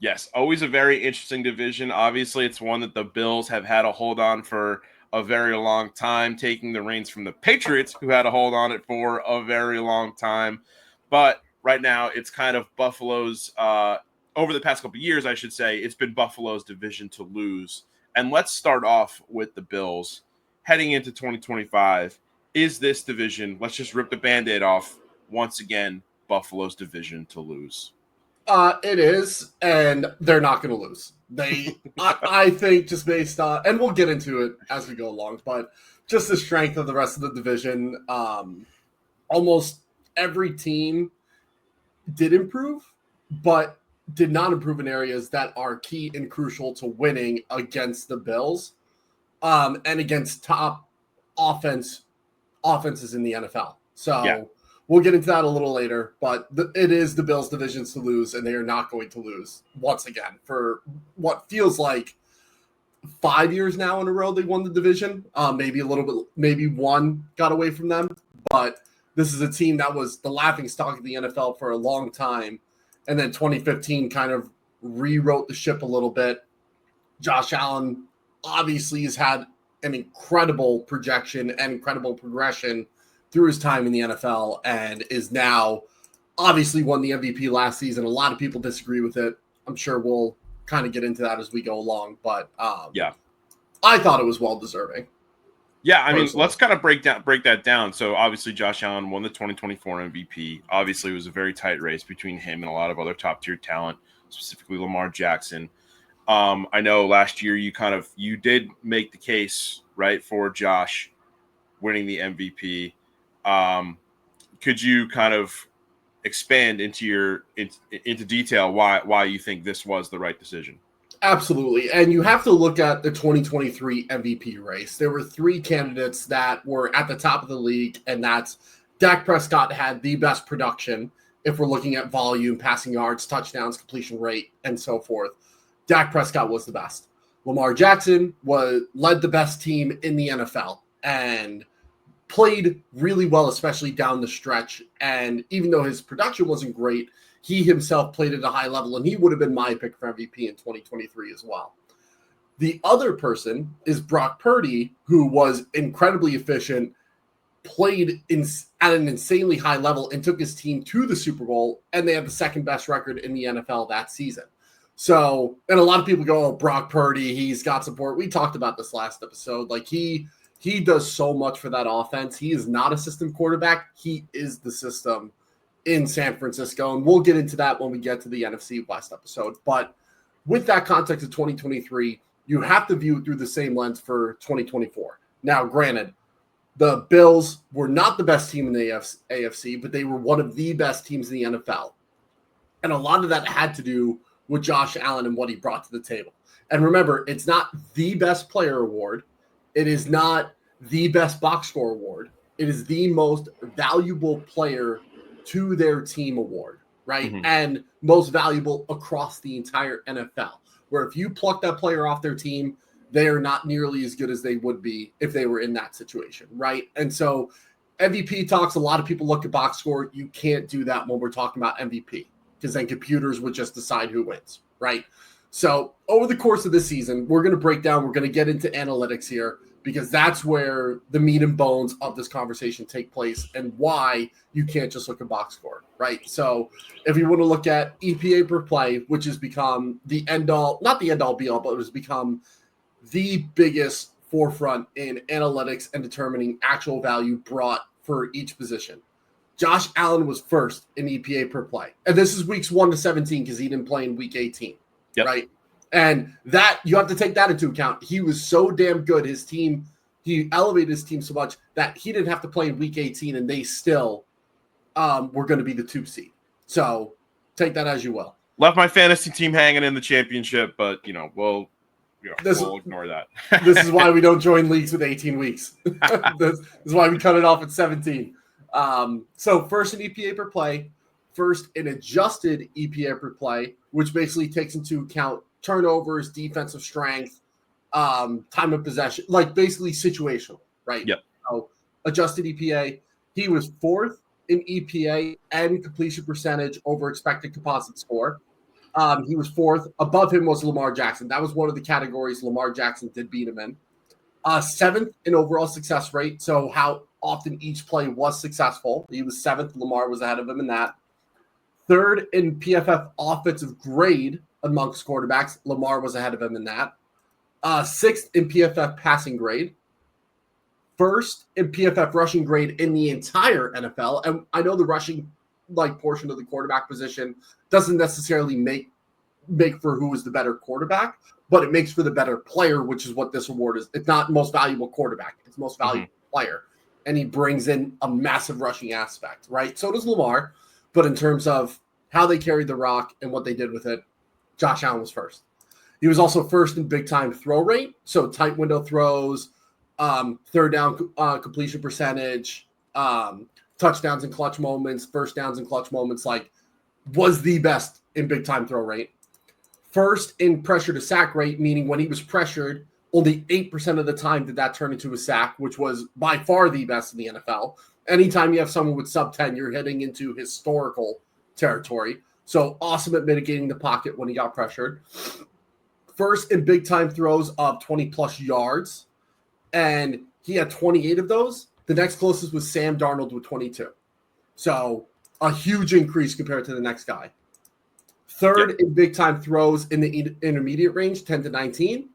Yes, always a very interesting division. Obviously, it's one that the Bills have had a hold on for a very long time, taking the reins from the Patriots, who had a hold on it for a very long time. But right now, it's kind of Buffalo's, over the past couple of years, I should say, it's been Buffalo's division to lose. And let's start off with the Bills. Heading into 2025, is this division, let's just rip the Band Aid off, once again, Buffalo's division to lose? It is, and they're not going to lose. I think, just based on, and we'll get into it as we go along, but just the strength of the rest of the division, almost every team did improve, but did not improve in areas that are key and crucial to winning against the Bills, and against top offenses in the NFL. So. Yeah. We'll get into that a little later, but it is the Bills' divisions to lose, and they are not going to lose once again for what feels like 5 years now in a row. They won the division, maybe a little bit, maybe one got away from them, but this is a team that was the laughingstock of the NFL for a long time, and then 2015 kind of rewrote the ship a little bit. Josh Allen obviously has had an incredible projection and incredible progression through his time in the NFL, and is now obviously won the MVP last season. A lot of people disagree with it. I'm sure we'll kind of get into that as we go along, but yeah, I thought it was well deserving. Yeah, I mean, let's kind of break that down. So obviously Josh Allen won the 2024 MVP. Obviously it was a very tight race between him and a lot of other top tier talent, specifically Lamar Jackson. I know last year you did make the case, right, for Josh winning the MVP. Could you kind of expand into detail why you think this was the right decision? Absolutely. And you have to look at the 2023 MVP race. There were three candidates that were at the top of the league, and that's Dak Prescott had the best production if we're looking at volume, passing yards, touchdowns, completion rate, and so forth. Dak Prescott was the best. Lamar Jackson led the best team in the NFL and played really well, especially down the stretch. And even though his production wasn't great, he himself played at a high level, and he would have been my pick for MVP in 2023 as well. The other person is Brock Purdy, who was incredibly efficient, played at an insanely high level, and took his team to the Super Bowl, and they had the second best record in the NFL that season. So, and a lot of people go, oh, Brock Purdy, he's got support. We talked about this last episode. Like, he does so much for that offense. He is not a system quarterback. He is the system in San Francisco. And we'll get into that when we get to the NFC West episode. But with that context of 2023, you have to view it through the same lens for 2024. Now, granted, the Bills were not the best team in the AFC, but they were one of the best teams in the NFL. And a lot of that had to do with Josh Allen and what he brought to the table. And remember, it's not the best player award. It is not the best box score award. It is the most valuable player to their team award, right? Mm-hmm. And most valuable across the entire NFL, where if you pluck that player off their team, they are not nearly as good as they would be if they were in that situation, right? And so MVP talks, a lot of people look at box score. You can't do that when we're talking about MVP, because then computers would just decide who wins, right? So over the course of this season, we're going to get into analytics here, because that's where the meat and bones of this conversation take place, and why you can't just look at box score, right? So if you want to look at EPA per play, which has become the not the end all be all, but it has become the biggest forefront in analytics and determining actual value brought for each position. Josh Allen was first in EPA per play. And this is weeks 1 to 17, because he didn't play in week 18, right? And that, you have to take that into account. He was so damn good. He elevated his team so much that he didn't have to play in week 18, and they still were going to be the 2 seed. So take that as you will. Left my fantasy team hanging in the championship, but we'll ignore that. This is why we don't join leagues with 18 weeks. This is why we cut it off at 17. So first in EPA per play, first in adjusted EPA per play, which basically takes into account turnovers, defensive strength, time of possession, like basically situational, right? Yep. So adjusted EPA, he was 4th in EPA and completion percentage over expected composite score. He was fourth. Above him was Lamar Jackson. That was one of the categories Lamar Jackson did beat him in. Seventh in overall success rate, so how often each play was successful. He was seventh. Lamar was ahead of him in that. Third in PFF offensive grade amongst quarterbacks. Lamar was ahead of him in that. Sixth in PFF passing grade. First in PFF rushing grade in the entire NFL. And I know the rushing portion of the quarterback position doesn't necessarily make for who is the better quarterback, but it makes for the better player, which is what this award is. It's not most valuable quarterback. It's most valuable player. And he brings in a massive rushing aspect, right? So does Lamar. But in terms of how they carried the rock and what they did with it, Josh Allen was first. He was also first in big-time throw rate, so tight window throws, third down completion percentage, touchdowns and clutch moments, first downs and clutch moments, was the best in big-time throw rate. First in pressure to sack rate, meaning when he was pressured, only 8% of the time did that turn into a sack, which was by far the best in the NFL. Anytime you have someone with sub 10, you're heading into historical territory. So awesome at mitigating the pocket when he got pressured. First in big time throws of 20 plus yards. And he had 28 of those. The next closest was Sam Darnold with 22. So a huge increase compared to the next guy. Third in big time throws in the intermediate range, 10 to 19.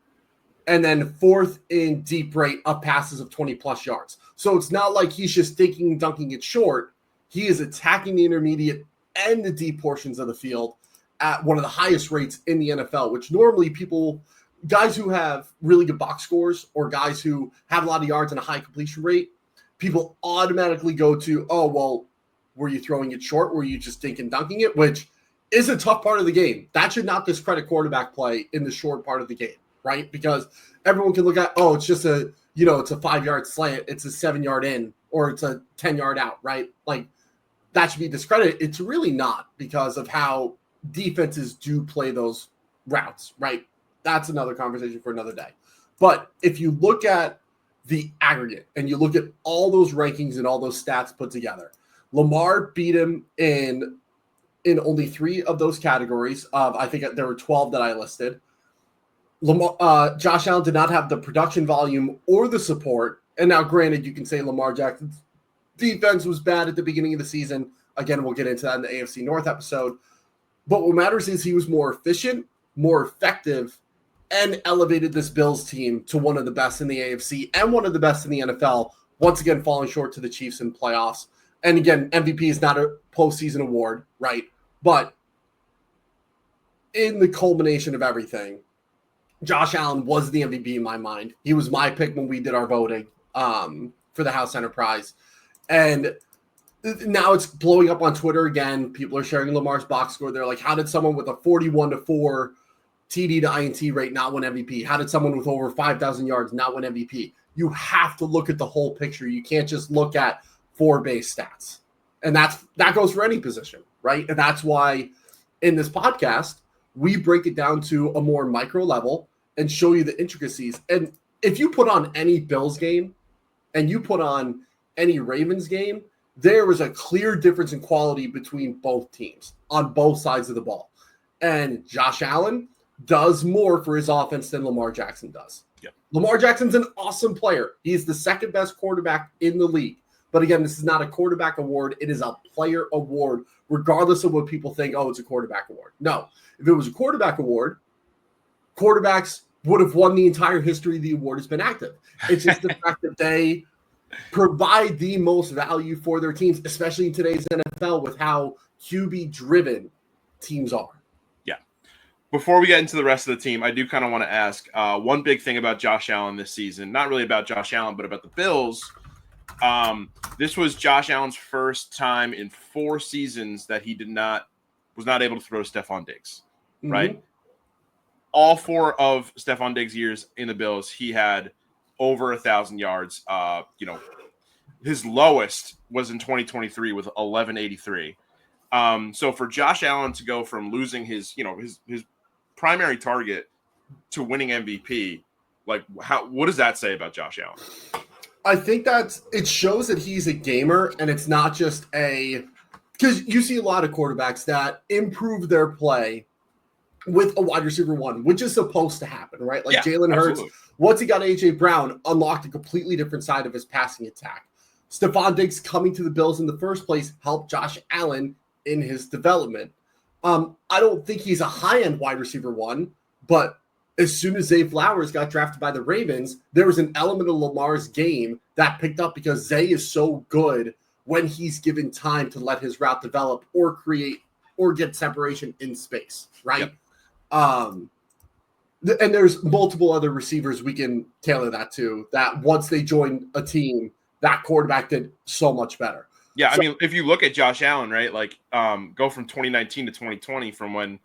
And then fourth in deep rate up passes of 20 plus yards. So it's not like he's just taking and dunking it short. He is attacking the intermediate and the deep portions of the field at one of the highest rates in the NFL, which normally guys who have really good box scores or guys who have a lot of yards and a high completion rate, people automatically go to, oh, well, were you throwing it short? Were you just dink and dunking it? Which is a tough part of the game. That should not discredit quarterback play in the short part of the game, right? Because everyone can look at, oh, it's just it's a 5-yard slant, it's a 7-yard in, or it's a 10-yard out, right? That should be discredited. It's really not, because of how defenses do play those routes, right? That's another conversation for another day. But if you look at the aggregate and you look at all those rankings and all those stats put together, Lamar beat him in only 3 of those categories. I think there were 12 that I listed. Josh Allen did not have the production volume or the support. And now, granted, you can say Lamar Jackson's defense was bad at the beginning of the season. Again, we'll get into that in the AFC North episode. But what matters is he was more efficient, more effective, and elevated this Bills team to one of the best in the AFC and one of the best in the NFL, once again falling short to the Chiefs in playoffs. And again, MVP is not a postseason award, right? But in the culmination of everything, Josh Allen was the MVP in my mind. He was my pick when we did our voting for the House Enterprise. And now it's blowing up on Twitter again. People are sharing Lamar's box score. They're like, how did someone with a 41-4 TD to INT rate not win MVP? How did someone with over 5,000 yards not win MVP? You have to look at the whole picture. You can't just look at 4 base stats. And that goes for any position, right? And that's why in this podcast, we break it down to a more micro level and show you the intricacies. And if you put on any Bills game and you put on any Ravens game, there was a clear difference in quality between both teams on both sides of the ball. And Josh Allen does more for his offense than Lamar Jackson does. Yep. Lamar Jackson's an awesome player. He's the second best quarterback in the league. But again, this is not a quarterback award. It is a player award, regardless of what people think, oh, it's a quarterback award. No. If it was a quarterback award, quarterbacks would have won the entire history the award has been active. It's just the fact that they provide the most value for their teams, especially in today's NFL with how QB-driven teams are. Yeah. Before we get into the rest of the team, I do kind of want to ask one big thing about Josh Allen this season. Not really about Josh Allen, but about the Bills. This was Josh Allen's first time in 4 seasons that he was not able to throw Stephon Diggs, right? All 4 of Stephon Diggs' years in the Bills, he had over 1,000 yards. His lowest was in 2023 with 1,183. So for Josh Allen to go from losing his primary target to winning MVP, what does that say about Josh Allen? I think it shows that he's a gamer, and it's not just because you see a lot of quarterbacks that improve their play with a wide receiver one, which is supposed to happen, right? Like Yeah, Jalen Hurts, absolutely. once he got AJ Brown, unlocked a completely different side of his passing attack. Stephon Diggs coming to the Bills in the first place helped Josh Allen in his development. I don't think he's a high-end wide receiver one, but as soon as Zay Flowers got drafted by the Ravens, there was an element of Lamar's game that picked up because Zay is so good when he's given time to let his route develop or create or get separation in space, right? Yep. And there's multiple other receivers we can tailor that to, that once they join a team, that quarterback did so much better. Yeah, I mean, if you look at Josh Allen, right, like go from 2019 to 2020, from when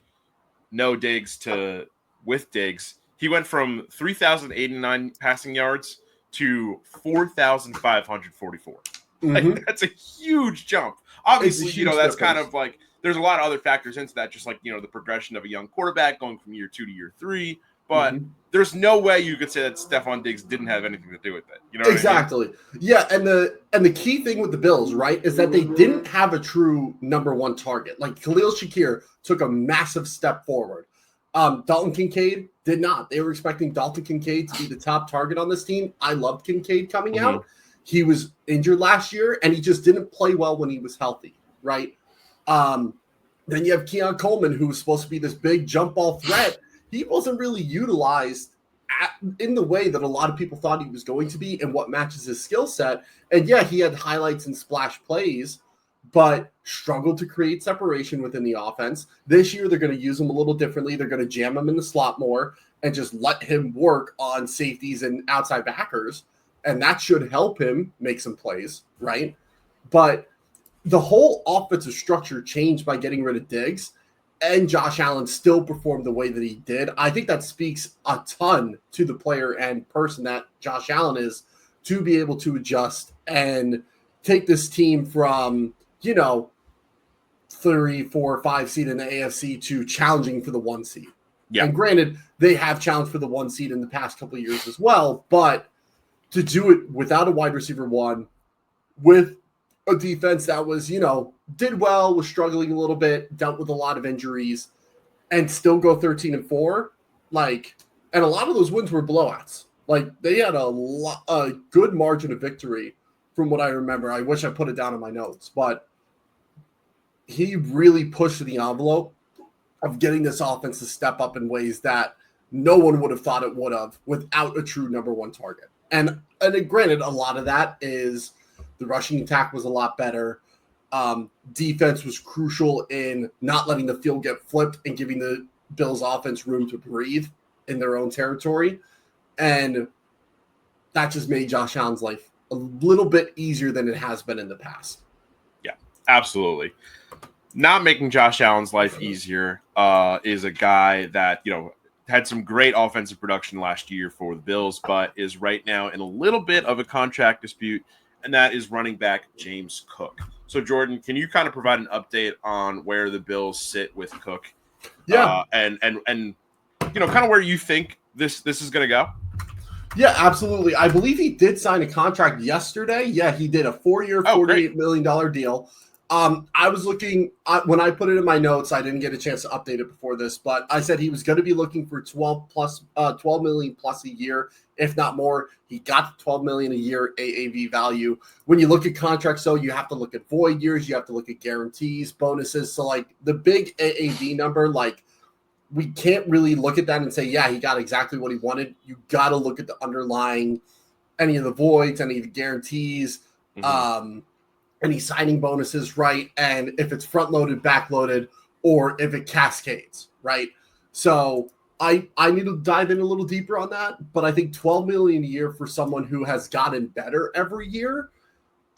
no Diggs to with Diggs, he went from 3,089 passing yards to 4,544. Mm-hmm. Like, that's a huge jump. Obviously, huge that's difference. kind of like, there's a lot of other factors into that, just like, the progression of a young quarterback going from year 2 to year 3. But there's no way you could say that Stephon Diggs didn't have anything to do with it. You know what exactly. I mean? Yeah, and the key thing with the Bills, right, is that they didn't have a true number one target. Like Khalil Shakir took a massive step forward. Dalton Kincaid did not. They were expecting Dalton Kincaid to be the top target on this team. I loved Kincaid coming out. He was injured last year, and he just didn't play well when he was healthy, right? Then you have Keon Coleman, who was supposed to be this big jump ball threat. He wasn't really utilized in the way that a lot of people thought he was going to be and what matches his skill set. And yeah, he had highlights and splash plays, but struggled to create separation within the offense. This year, they're going to use him a little differently. They're going to jam him in the slot more and just let him work on safeties and outside backers. And that should help him make some plays, right? But the whole offensive structure changed by getting rid of Diggs, and Josh Allen still performed the way that he did. I think that speaks a ton to the player and person that Josh Allen is, to be able to adjust and take this team from, 3, 4, 5 seed in the AFC to challenging for the 1 seed. Yeah. And granted, they have challenged for the 1 seed in the past couple of years as well, but to do it without a wide receiver one, with a defense that was, did well, was struggling a little bit, dealt with a lot of injuries, and still go 13-4, and a lot of those wins were blowouts. Like, they had a good margin of victory from what I remember. I wish I put it down in my notes, but he really pushed the envelope of getting this offense to step up in ways that no one would have thought it would have without a true number one target. And granted, a lot of that is the rushing attack was a lot better. Defense was crucial in not letting the field get flipped and giving the Bills offense room to breathe in their own territory. And that just made Josh Allen's life a little bit easier than it has been in the past. Yeah, absolutely. Not making Josh Allen's life easier is a guy that, had some great offensive production last year for the Bills, but is right now in a little bit of a contract dispute, and that is running back James Cook. So, Jordan, can you kind of provide an update on where the Bills sit with Cook? Yeah. And kind of where you think this is going to go? Yeah, absolutely. I believe he did sign a contract yesterday. Yeah, he did a 4-year, $48 million deal. I was looking when I put it in my notes. I didn't get a chance to update it before this, but I said he was going to be looking for 12 million plus a year, if not more. He got the 12 million a year AAV value. When you look at contracts, though, you have to look at void years, you have to look at guarantees, bonuses. So, the big AAV number, we can't really look at that and say, yeah, he got exactly what he wanted. You got to look at the underlying, any of the voids, any of the guarantees. Any signing bonuses, right? And if it's front-loaded, back-loaded, or if it cascades, right? So I need to dive in a little deeper on that, but I think $12 million a year for someone who has gotten better every year,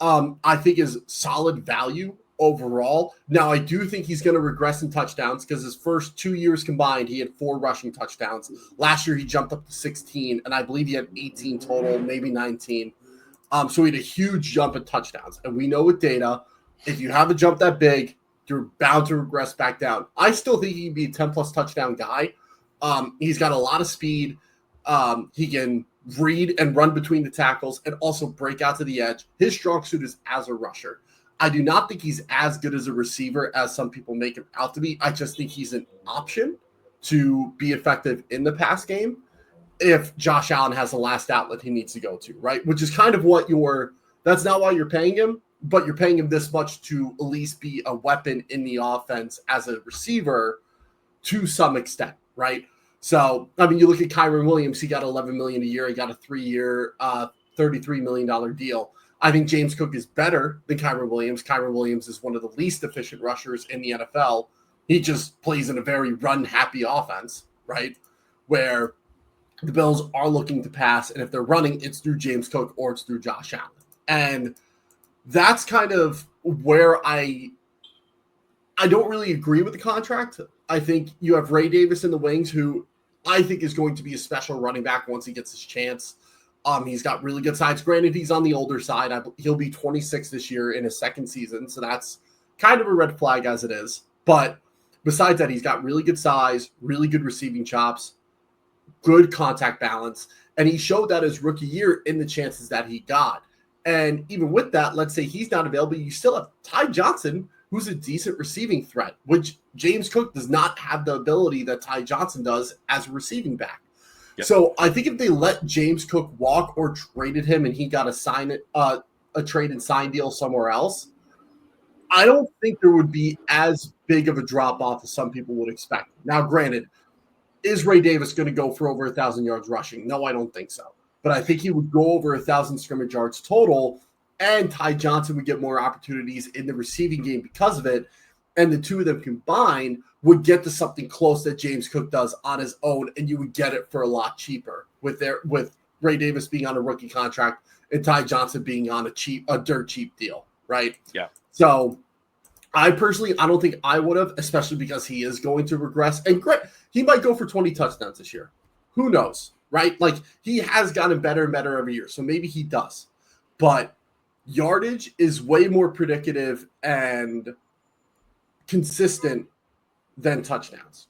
I think is solid value overall. Now, I do think he's going to regress in touchdowns because his first 2 years combined, he had 4 rushing touchdowns. Last year, he jumped up to 16, and I believe he had 18 total, maybe 19. So he had a huge jump in touchdowns. And we know with data, if you have a jump that big, you're bound to regress back down. I still think he can be a 10-plus touchdown guy. He's got a lot of speed. He can read and run between the tackles and also break out to the edge. His strong suit is as a rusher. I do not think he's as good as a receiver as some people make him out to be. I just think he's an option to be effective in the pass game if Josh Allen has the last outlet he needs to go to, right? Which is kind of what that's not why you're paying him, but you're paying him this much to at least be a weapon in the offense as a receiver to some extent, right? So, I mean, you look at Kyren Williams, he got $11 million a year. He got a 3-year, $33 million deal. I think James Cook is better than Kyren Williams. Kyren Williams is one of the least efficient rushers in the NFL. He just plays in a very run-happy offense, right? Where the Bills are looking to pass, and if they're running, it's through James Cook or it's through Josh Allen. And that's kind of where I don't really agree with the contract. I think you have Ray Davis in the wings, who I think is going to be a special running back once he gets his chance. He's got really good size. Granted, he's on the older side. He'll be 26 this year in his second season, so that's kind of a red flag as it is. But besides that, he's got really good size, really good receiving chops, good contact balance, and he showed that his rookie year in the chances that he got. And even with that, let's say he's not available, you still have Ty Johnson, who's a decent receiving threat, which James Cook does not have the ability that Ty Johnson does as a receiving back. Yep. So I think if they let James Cook walk or traded him and he got a trade and sign deal somewhere else, I don't think there would be as big of a drop-off as some people would expect. Now, granted, is Ray Davis going to go for over 1,000 yards rushing? No, I don't think so. But I think he would go over 1,000 scrimmage yards total, and Ty Johnson would get more opportunities in the receiving game because of it. And the two of them combined would get to something close that James Cook does on his own, and you would get it for a lot cheaper with Ray Davis being on a rookie contract and Ty Johnson being on a dirt cheap deal, right? Yeah. So I don't think I would have, especially because he is going to regress. And he might go for 20 touchdowns this year. Who knows, right? Like, he has gotten better and better every year, so maybe he does. But yardage is way more predictive and consistent than touchdowns.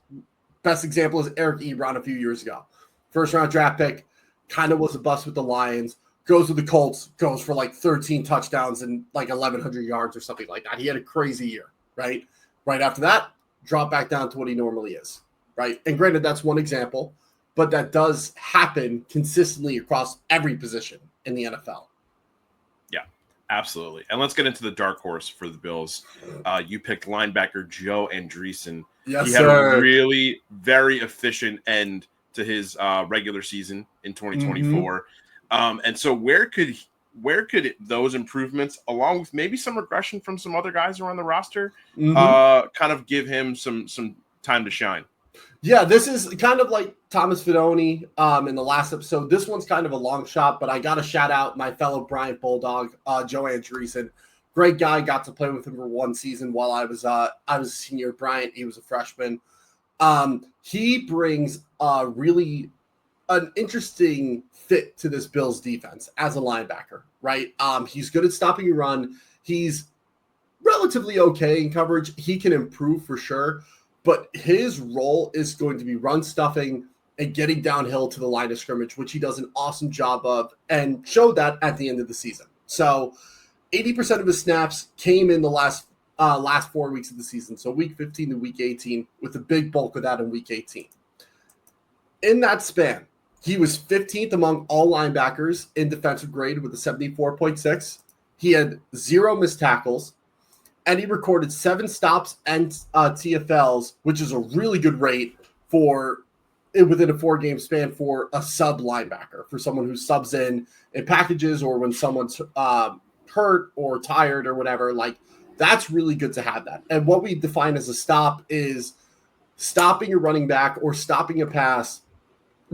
Best example is Eric Ebron a few years ago. First round draft pick, kind of was a bust with the Lions, goes with the Colts, goes for like 13 touchdowns and like 1,100 yards or something like that. He had a crazy year, right? Right after that, drop back down to what he normally is, right? And granted, that's one example, but that does happen consistently across every position in the NFL. Absolutely. And let's get into the dark horse for the Bills. You picked linebacker Joe Andreessen. Yes, he had sir. a really very efficient end to his regular season in 2024. And so where could those improvements, along with maybe some regression from some other guys who are on the roster, kind of give him some time to shine? Yeah, this is kind of like Thomas Fidone in the last episode. This one's kind of a long shot, but I got to shout out my fellow Bryant Bulldog, Joe Andreessen. Great guy. Got to play with him for one season while I was a senior at Bryant. He was a freshman. He brings really an interesting fit to this Bills defense as a linebacker, right? He's good at stopping a run. He's relatively okay in coverage. He can improve for sure. But his role is going to be run stuffing and getting downhill to the line of scrimmage, which he does an awesome job of and showed that at the end of the season. So 80% of his snaps came in the last 4 weeks of the season. So week 15 to week 18, with a big bulk of that in week 18. In that span, he was 15th among all linebackers in defensive grade with a 74.6. He had 0 missed tackles. And he recorded 7 stops and TFLs, which is a really good rate for within a 4-game span for a sub linebacker, for someone who subs in packages or when someone's hurt or tired or whatever. Like, that's really good to have that. And what we define as a stop is stopping a running back or stopping a pass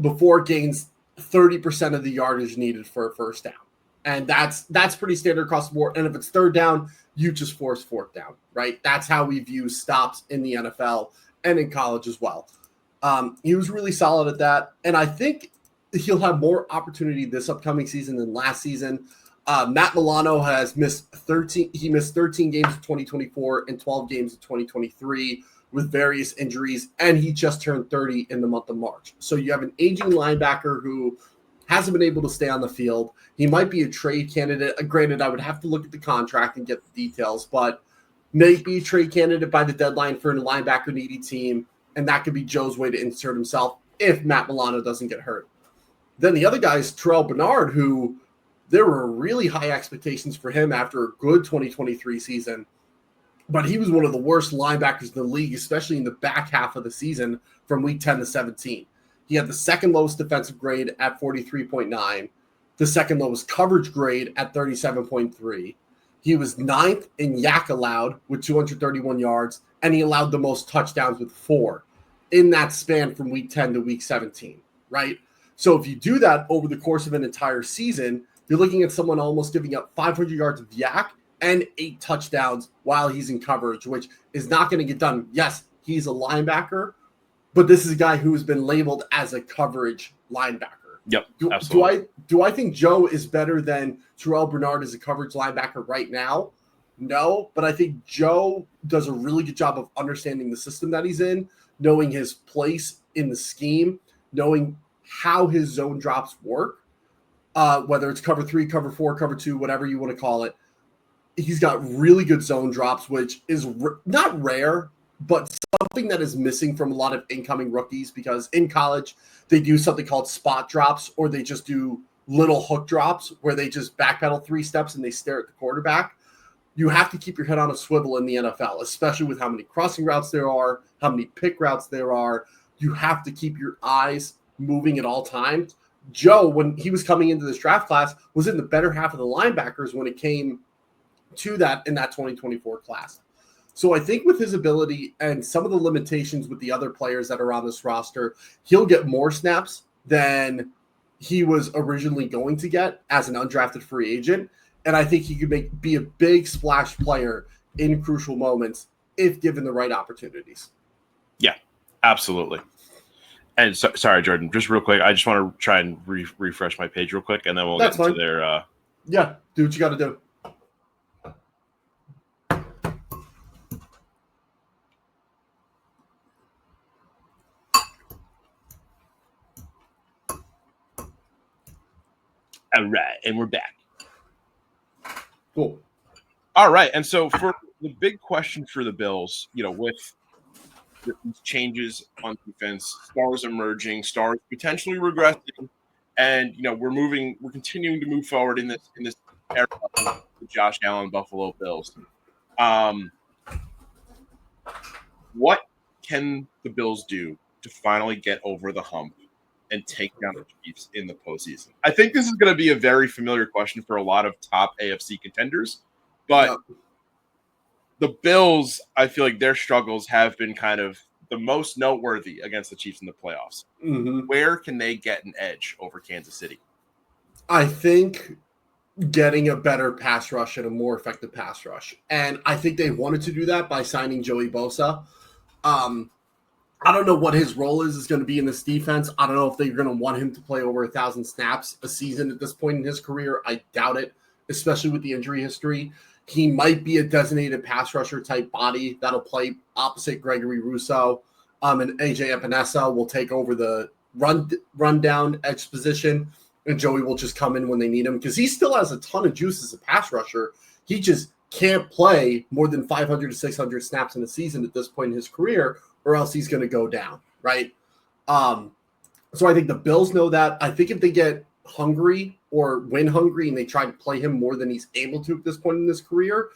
before it gains 30% of the yardage needed for a first down. And that's pretty standard across the board. And if it's third down, you just force fourth down, right? That's how we view stops in the NFL and in college as well. He was really solid at that. And I think he'll have more opportunity this upcoming season than last season. Matt Milano has missed 13. He missed 13 games of 2024 and 12 games of 2023 with various injuries. And he just turned 30 in the month of March. So you have an aging linebacker who hasn't been able to stay on the field. He might be a trade candidate. Granted, I would have to look at the contract and get the details, but maybe a trade candidate by the deadline for a linebacker needy team. and that could be Joe's way to insert himself if Matt Milano doesn't get hurt. Then the other guy is Terrell Bernard, who there were really high expectations for him after a good 2023 season, but he was one of the worst linebackers in the league, especially in the back half of the season from week 10 to 17. He had the second lowest defensive grade at 43.9, the second lowest coverage grade at 37.3. He was ninth in yak allowed with 231 yards, and he allowed the most touchdowns with 4 in that span from week 10 to week 17, right? So if you do that over the course of an entire season, you're looking at someone almost giving up 500 yards of yak and 8 touchdowns while he's in coverage, which is not going to get done. Yes, he's a linebacker, but this is a guy who has been labeled as a coverage linebacker. Yep, absolutely. Do I think Joe is better than Terrell Bernard as a coverage linebacker right now? No, but I think Joe does a really good job of understanding the system that he's in, knowing his place in the scheme, knowing how his zone drops work, whether it's cover 3, cover 4, cover 2, whatever you want to call it. He's got really good zone drops, which is not rare, but something that is missing from a lot of incoming rookies, because in college they do something called spot drops, or they just do little hook drops where they just backpedal 3 steps and they stare at the quarterback. You have to keep your head on a swivel in the NFL, especially with how many crossing routes there are, how many pick routes there are. You have to keep your eyes moving at all times. Joe, when he was coming into this draft class, was in the better half of the linebackers when it came to that in that 2024 class. So I think with his ability and some of the limitations with the other players that are on this roster, he'll get more snaps than he was originally going to get as an undrafted free agent. And I think he could be a big splash player in crucial moments if given the right opportunities. Yeah, absolutely. And sorry, Jordan, just real quick, I just want to try and refresh my page real quick, and then we'll get into their Yeah, do what you got to do. All right, and we're back. Cool. All right, and so for the big question for the Bills, with these changes on defense, stars emerging, stars potentially regressing, and we're continuing to move forward in this era of the Josh Allen Buffalo Bills. What can the Bills do to finally get over the hump and take down the Chiefs in the postseason? I think this is going to be a very familiar question for a lot of top AFC contenders, but the Bills, I feel like their struggles have been kind of the most noteworthy against the Chiefs in the playoffs. Mm-hmm. Where can they get an edge over Kansas City? I think getting a better pass rush and a more effective pass rush. And I think they wanted to do that by signing Joey Bosa. I don't know what his role is going to be in this defense. I don't know if they're going to want him to play over 1,000 snaps a season at this point in his career. I doubt it, especially with the injury history. He might be a designated pass rusher type body that'll play opposite Gregory Rousseau, and AJ Epinesa will take over the run down edge position, and Joey will just come in when they need him because he still has a ton of juice as a pass rusher. He just can't play more than 500 to 600 snaps in a season at this point in his career, or else he's going to go down, right? So I think the Bills know that. I think if they get hungry or win hungry and they try to play him more than he's able to at this point in his career,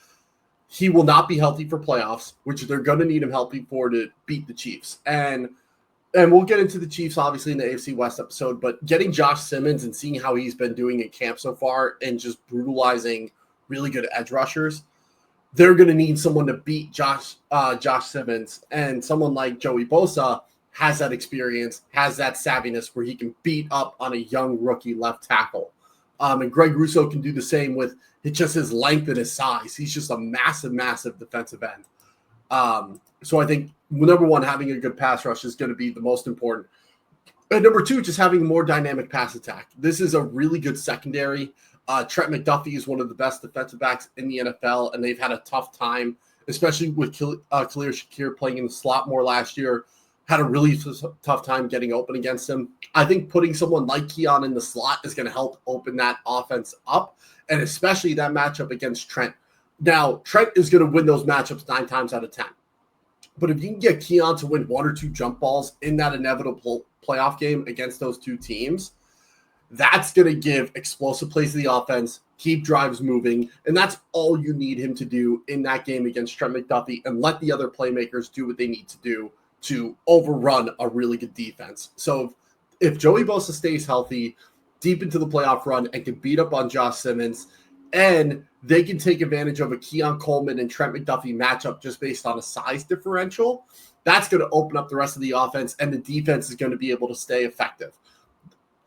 he will not be healthy for playoffs, which they're going to need him healthy for to beat the Chiefs. And we'll get into the Chiefs, obviously, in the AFC West episode, but getting Josh Simmons and seeing how he's been doing at camp so far and just brutalizing really good edge rushers, they're going to need someone to beat Josh Simmons, and someone like Joey Bosa has that experience, has that savviness where he can beat up on a young rookie left tackle. And Greg Rousseau can do the same with just his length and his size. He's just a massive, massive defensive end. So I think, number one, having a good pass rush is going to be the most important. And number two, just having a more dynamic pass attack. This is a really good secondary. Trent McDuffie is one of the best defensive backs in the NFL, and they've had a tough time, especially with Khalil Shakir playing in the slot more last year. Had a really tough time getting open against him. I think putting someone like Keon in the slot is going to help open that offense up, and especially that matchup against Trent. Now, Trent is going to win those matchups 9 times out of 10. But if you can get Keon to win 1 or 2 jump balls in that inevitable playoff game against those two teams, that's going to give explosive plays to the offense, keep drives moving, and that's all you need him to do in that game against Trent McDuffie, and let the other playmakers do what they need to do to overrun a really good defense. So if Joey Bosa stays healthy deep into the playoff run and can beat up on Josh Simmons, and they can take advantage of a Keon Coleman and Trent McDuffie matchup just based on a size differential, that's going to open up the rest of the offense, and the defense is going to be able to stay effective.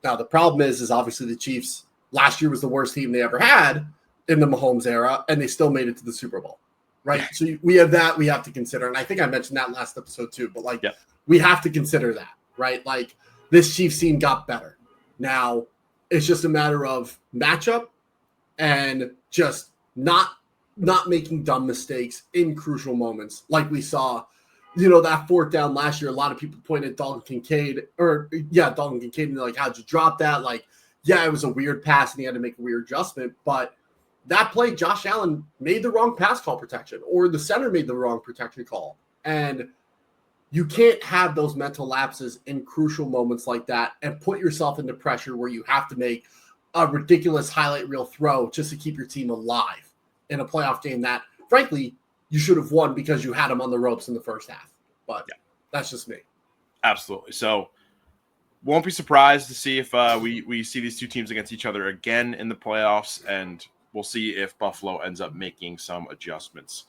Now, the problem is obviously the Chiefs last year was the worst team they ever had in the Mahomes era, and they still made it to the Super Bowl, right? Yeah. So we have that we have to consider, and I think I mentioned that last episode too, but we have to consider that, right? Like, this Chiefs team got better. Now, it's just a matter of matchup and just not making dumb mistakes in crucial moments like we saw. That 4th down last year, a lot of people pointed at Dalton Kincaid, and they're like, how'd you drop that? Like, yeah, it was a weird pass and he had to make a weird adjustment. But that play, Josh Allen made the wrong pass call protection, or the center made the wrong protection call. And you can't have those mental lapses in crucial moments like that and put yourself into pressure where you have to make a ridiculous highlight reel throw just to keep your team alive in a playoff game that, frankly, you should have won because you had them on the ropes in the first half. But that's just me. Absolutely. So won't be surprised to see if we see these two teams against each other again in the playoffs, and we'll see if Buffalo ends up making some adjustments.